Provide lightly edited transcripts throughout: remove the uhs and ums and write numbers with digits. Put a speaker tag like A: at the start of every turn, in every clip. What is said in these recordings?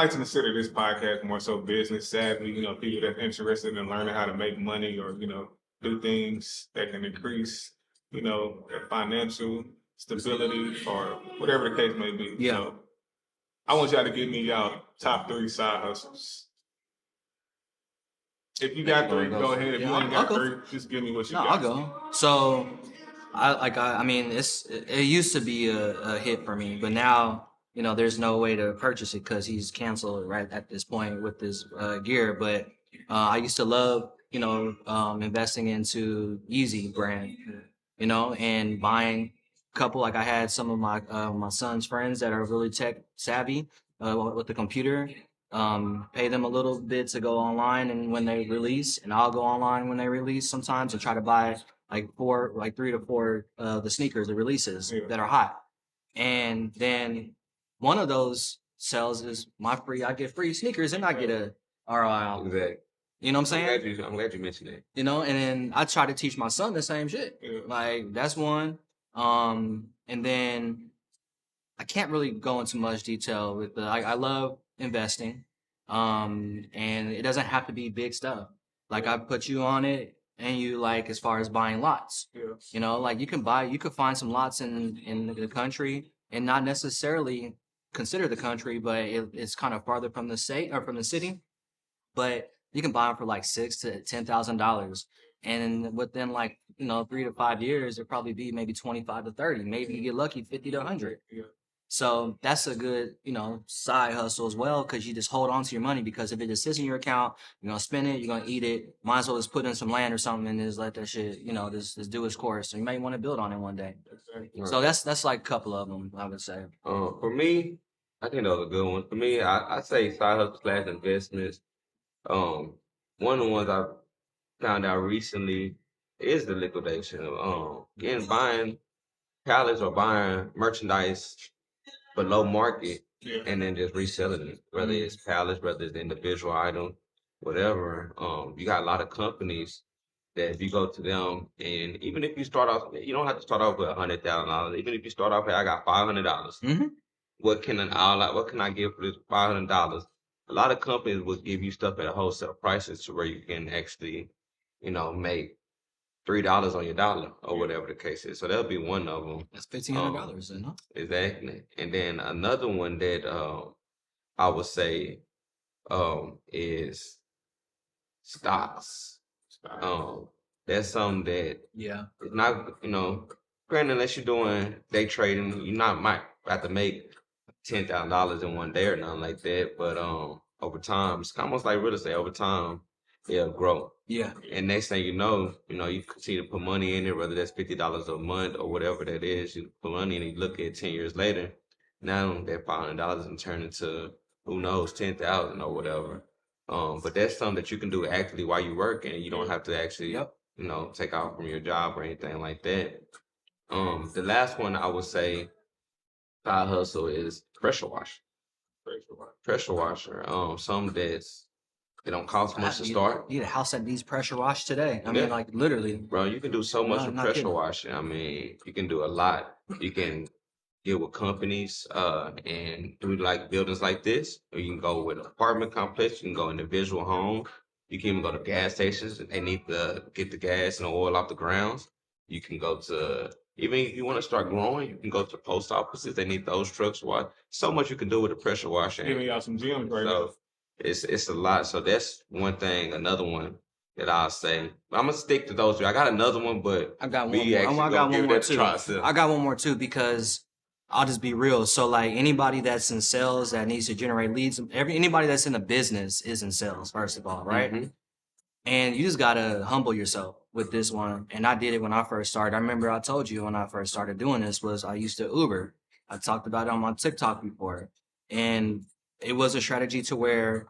A: like to consider this podcast more so business savvy, people that's interested in learning how to make money or, do things that can increase, their financial stability or whatever the case may be.
B: Yeah.
A: So I want y'all to give me y'all top 3 side hustles. If you got 3, go ahead. If you ain't got 3, just give me what you got.
B: I'll go. So I mean, it used to be a hit for me, but now, there's no way to purchase it because he's canceled right at this point with this gear. But I used to love, investing into Yeezy brand, and buying a couple. Like I had some of my son's friends that are really tech savvy with the computer. Pay them a little bit to go online and when they release, and I'll go online when they release sometimes and try to buy like 3 to 4 the sneakers, the releases that are hot. And then one of those sales is I get free sneakers and I get a ROI.
C: Exactly.
B: You know what I'm saying?
C: I'm glad you mentioned that.
B: And then I try to teach my son the same shit.
A: Yeah.
B: Like that's one. And then I can't really go into much detail with I love investing. And it doesn't have to be big stuff. Like I put you on it and you like as far as buying lots.
A: Yeah.
B: Like you could find some lots in the country and not necessarily consider the country, but it's kind of farther from the state or from the city. But you can buy them for like $6,000 to $10,000. And within like, 3 to 5 years, it'll probably be maybe 25 to 30. Maybe you get lucky, 50 to 100.
A: Yeah.
B: So that's a good, side hustle as well, because you just hold on to your money, because if it just sits in your account, you're going to spend it, you're going to eat it. Might as well just put in some land or something and just let that shit, just do its course. So you may want to build on it one day.
A: Exactly.
B: So that's like a couple of them, I would say.
C: For me, I think those are good ones. For me, I say side hustle / investments. One of the ones I found out recently is the liquidation of buying pallets or buying merchandise below market and then just reselling it, whether it's pallets, whether it's individual item, whatever. You got a lot of companies that if you go to them, and even if you start off, you don't have to start off with $100,000. Even if you start off, I got $500. What can I give for this $500? A lot of companies will give you stuff at a wholesale prices to where you can actually, make $3 on your dollar or whatever the case is. So that'll be one of them.
B: That's $1,500, then, huh?
C: Exactly. And then another one that I would say is stocks. That's something that it's not, granted, unless you're doing day trading, you might have to make $10,000 in one day or nothing like that. But over time, it's almost like real estate. Over time, it'll grow.
B: Yeah.
C: And next thing you know, you continue to put money in it, whether that's $50 a month or whatever that is. You put money in it, you look at 10 years later, now that $500 and turn into, who knows, 10,000 or whatever. But that's something that you can do actively while you work, and you don't have to actually, take off from your job or anything like that. The last one I would say side hustle is pressure washer. Pressure washer. Something it don't cost much to start.
B: You need a house that needs pressure wash today. I mean, like literally.
C: Bro, you can do so much with pressure
B: kidding.
C: washing. I mean, you can do a lot. You can deal with companies and do like buildings like this. Or you can go with an apartment complex. You can go individual home. You can even go to gas stations if they need to get the gas and oil off the grounds. You can go to, even if you want to start growing, you can go to post offices. They need those trucks washed. So much you can do with a pressure washer.
A: Giving y'all some gems right now.
C: It's a lot. So that's one thing. Another one that I'll say. I'm gonna stick to those three. I got another one, but
B: I got one more. I got one more too. I got one more too, because I'll just be real. So like anybody that's in sales that needs to generate leads, anybody that's in a business is in sales, first of all, right?
C: Mm-hmm.
B: And you just gotta humble yourself with this one. And I did it when I first started. I remember I told you when I first started doing this was I used to Uber. I talked about it on my TikTok before. And it was a strategy to where,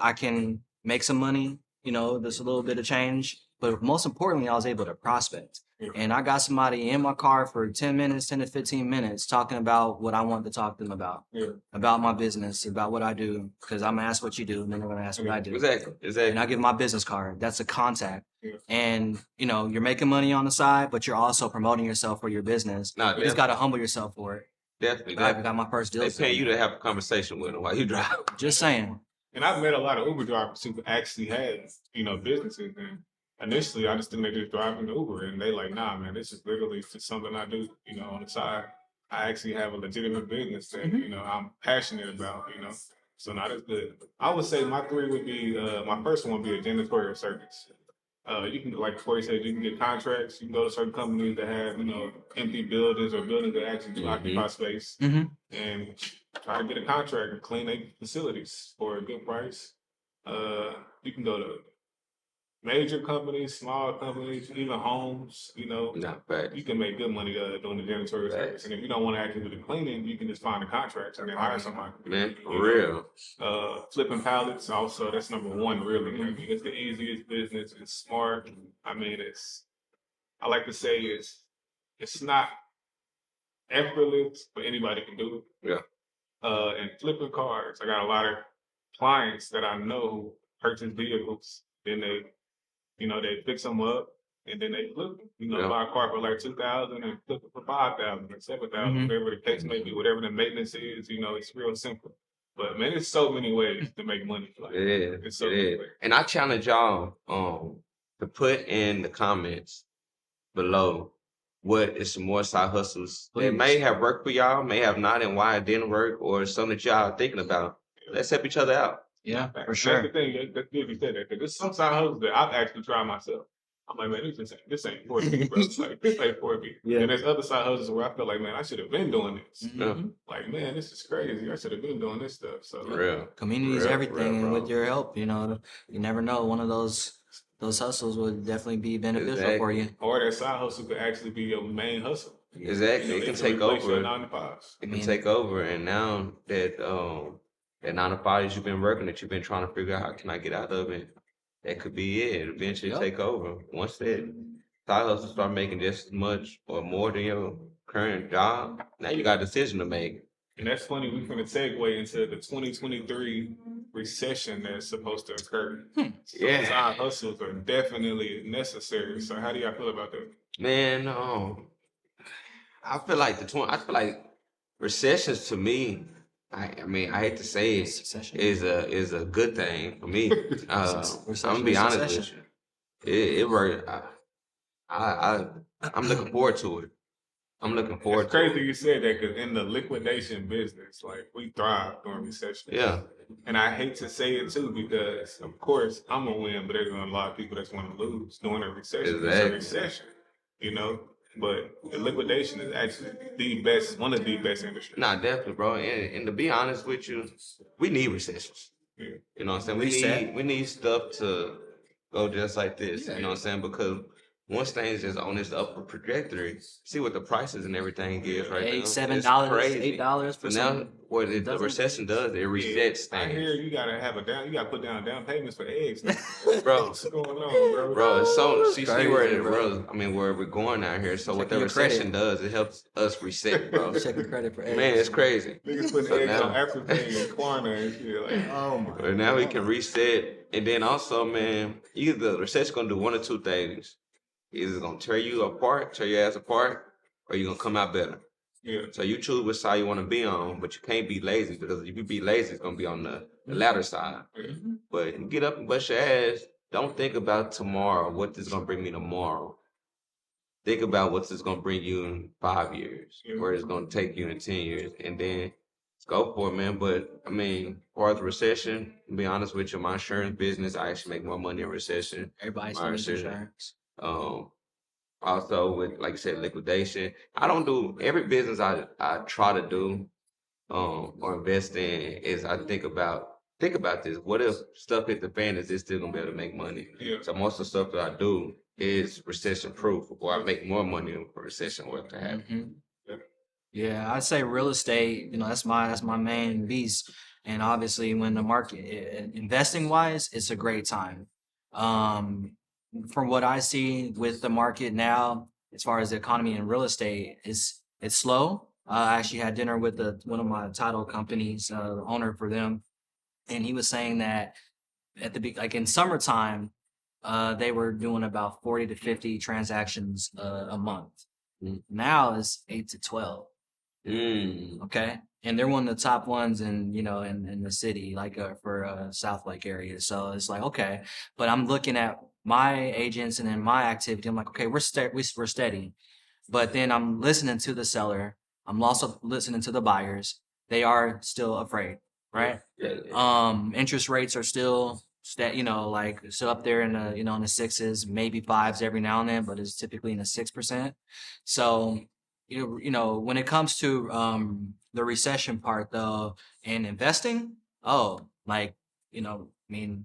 B: I can make some money, there's a little bit of change. But most importantly, I was able to prospect. And I got somebody in my car for 10 to 15 minutes talking about what I want to talk to them about. About my business, about what I do. Because I'm going to ask what you do, and then they're going to ask what I do.
C: Exactly.
B: And I give my business card. That's a contact. And, you're making money on the side, but you're also promoting yourself for your business. You just got to humble yourself for it.
C: Definitely.
B: I got my first deal.
C: They paying you to have a conversation with them while you drive.
B: Just saying.
A: And I've met a lot of Uber drivers who actually have, businesses. And initially, I just think they just driving Uber, and they like, nah, man, this is literally just something I do, on the side. I actually have a legitimate business that, I'm passionate about, So now that's good. I would say my three would be, my first one would be a janitorial service. You can, like Corey said, you can get contracts. You can go to certain companies that have, empty buildings or buildings that actually do occupy space, and try to get a contract and clean their facilities for a good price. You can go to major companies, small companies, even homes.
C: Not bad.
A: You can make good money doing the janitorial service. And if you don't want to actually do the cleaning, you can just find a contract and then hire somebody.
C: Man, for real.
A: Flipping pallets also, that's number one really. I mean, it's the easiest business. It's smart. I mean, I like to say it's not effortless, but anybody can do it.
C: Yeah.
A: And flipping cars, I got a lot of clients that I know who purchase vehicles, then they fix them up, and then they flip them.
C: Yeah.
A: Buy a car for like $2,000 and flip it for $5,000 or $7,000, whatever the case may be, whatever the maintenance is. It's real simple. But man, there's so many ways to make money. Like,
C: It is.
A: it's so
C: It
A: many
C: is.
A: ways.
C: And I challenge y'all to put in the comments below what is some more side hustles that may have worked for y'all, may have not, and why it didn't work, or something that y'all are thinking about. Let's help each other out.
B: Yeah, for
A: That's
B: sure.
A: the thing. That's good you said that. 'Cause there's some side hustles that I've actually tried myself. I'm like, man, this ain't for me, bro. Like, this ain't for me.
B: Yeah.
A: And there's other side hustles where I feel like, man, I should have been doing this.
B: Mhm.
A: Like, man, this is crazy. I should have been doing this stuff. So,
C: For real.
B: Community is
C: Real,
B: everything,
C: real,
B: and
C: bro.
B: with your help, you never know. One of those hustles would definitely be beneficial for you.
A: or that side hustle could actually be your main hustle.
C: Exactly. It
A: It
C: can
A: can
C: take
A: replace your
C: over.
A: 9 to 5s.
C: It can take over, and now that that 9 to 5 that you've been working, that you've been trying to figure out how can I get out of it, that could be it. Eventually
B: Yep.
C: take over. Once that side hustle start making just as much or more than your current job, now you got a decision to make.
A: And that's funny. We're going to segue into the 2023 recession that's supposed to occur. So
C: Yeah.
A: side hustles are definitely necessary. So how do y'all feel about that?
C: Man, I feel like recessions to me. I mean, I hate to say it,
B: Succession.
C: is a good thing for me. I'm gonna be
B: is
C: honest with
B: succession.
C: you. It worked. I'm looking forward to it. I'm looking forward
A: It's
C: to
A: crazy
C: it.
A: you said that because in the liquidation business, like we thrive during recession.
C: Yeah.
A: And I hate to say it too because, of course, I'm gonna win, but there's gonna be a lot of people that's gonna lose during a recession.
C: Exactly.
A: It's a recession, But the liquidation is actually one of the best industries.
C: Nah, definitely, bro. And to be honest with you, we need recessions.
A: Yeah.
C: You know what I'm saying?
B: Reset.
C: We need stuff to go just like this.
B: Yeah.
C: You know what I'm saying? Because once things is on this upward trajectory, see what the prices and everything is right now.
B: $8,
C: It's
B: $7,
C: crazy.
B: $8 for
C: So now,
B: something.
C: what the
B: doesn't-
C: recession does, it resets
A: I
C: things.
A: hear you gotta put down payments for eggs. Now.
C: Bro.
A: What's going on, bro?
C: Bro, it's so see
B: Crazy,
C: where
B: bro.
C: where we're going out here. So what
B: Checking
C: the
B: your credit.
C: recession does, it helps us reset, bro.
B: Checking credit for eggs.
C: Man, it's crazy.
A: Niggas putting
C: So
A: eggs
C: now-
A: on African and Klarna and shit. Like,
B: Oh my.
C: But now we can reset, and then also, man, either the recession gonna do one or two things. Either it's gonna tear you apart, tear your ass apart, or you're gonna come out better.
A: yeah.
C: So you choose which side you want to be on, but you can't be lazy because if you be lazy, it's gonna be on the latter side.
B: Mhm.
C: But you get up and bust your ass. Don't think about tomorrow. What is gonna bring me tomorrow? Think about what it's gonna bring you in 5 years, where it's gonna take you in 10 years, and then go for it, man. But I mean, as far as the recession, to be honest with you, my insurance business, I actually make more money in recession.
B: Everybody's
C: My
B: doing
C: recession.
B: insurance.
C: Also with, like I said, liquidation. I don't do every business I try to do or invest in is I think about this. What if stuff hit the fan? Is this still gonna be able to make money?
A: Yeah.
C: So most of the stuff that I do is recession proof, or I make more money if a recession were to happen.
B: Mhm.
A: Yeah.
B: Yeah, I'd say real estate. That's my main beast. And obviously, when the market investing wise, it's a great time. Um, from what I see with the market now, as far as the economy and real estate, it's slow. I actually had dinner with one of my title companies, the owner for them, and he was saying that at like in summertime, they were doing about 40 to 50 transactions a month.
C: Mm.
B: Now it's 8 to 12. Okay, and they're one of the top ones in in the city, like for South Lake area. So it's like okay, but I'm looking at my agents and then my activity. I'm like, okay, we're steady, but then I'm listening to the seller. I'm also listening to the buyers. They are still afraid, right? Interest rates are still like still up there in the in the sixes, maybe fives every now and then, but it's typically in the 6%. So when it comes to the recession part though and investing, like I mean,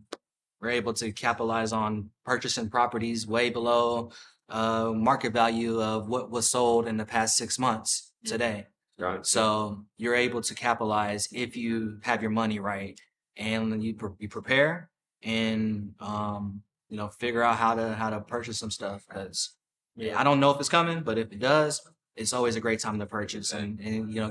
B: we're able to capitalize on purchasing properties way below market value of what was sold in the past 6 months today.
C: Right.
B: So you're able to capitalize if you have your money right and you prepare and figure out how to purchase some stuff because I don't know if it's coming, but if it does, it's always a great time to purchase and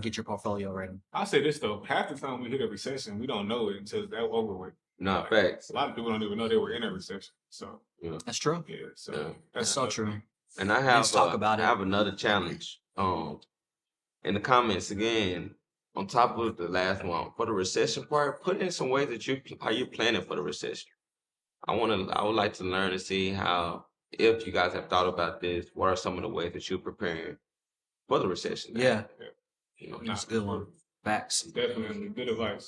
B: get your portfolio ready.
A: I'll say this though: half the time we hit a recession, we don't know it until it's over with.
C: No, facts.
A: A lot of people don't even know they were in a recession. So
B: That's true.
A: yeah, so
C: Yeah.
B: That's so true.
C: And I
B: Let's
C: have
B: talk about
C: I
B: it.
C: have another challenge. In the comments again, on top of the last one, for the recession part, put in some ways that how you planning for the recession. I would like to learn and see how, if you guys have thought about this, what are some of the ways that you're preparing for the recession?
B: Yeah,
A: yeah.
C: You know,
B: that's a good one. Facts.
A: Definitely good advice.